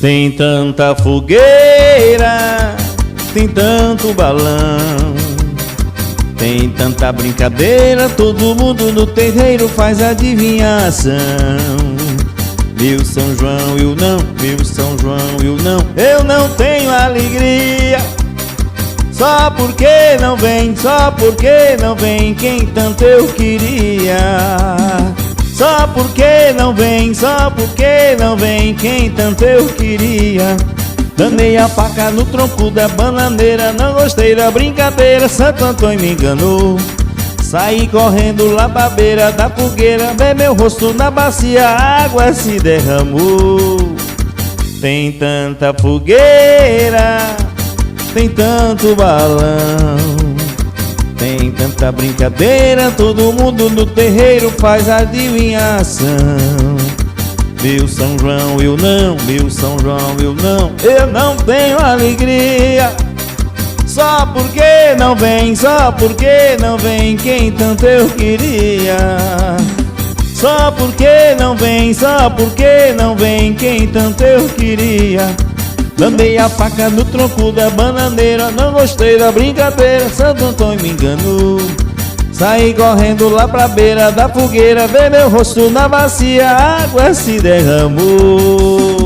Tem tanta fogueira, tem tanto balão, tem tanta brincadeira, todo mundo no terreiro faz adivinhação. Meu São João, eu não, meu São João, eu não tenho alegria. Só porque não vem, só porque não vem quem tanto eu queria. Só porque não vem, só porque não vem quem tanto eu queria. Danei a faca no tronco da bananeira, não gostei da brincadeira, Santo Antônio me enganou. Saí correndo lá pra beira da fogueira, ver meu rosto na bacia, a água se derramou. Tem tanta fogueira, tem tanto balão, tem tanta brincadeira, todo mundo no terreiro faz adivinhação. Meu São João, eu não, meu São João, eu não tenho alegria. Só porque não vem, só porque não vem quem tanto eu queria. Só porque não vem, só porque não vem quem tanto eu queria. Landei a faca no tronco da bananeira, não gostei da brincadeira, Santo Antônio me enganou. Saí correndo lá pra beira da fogueira, ver meu rosto na bacia, a água se derramou.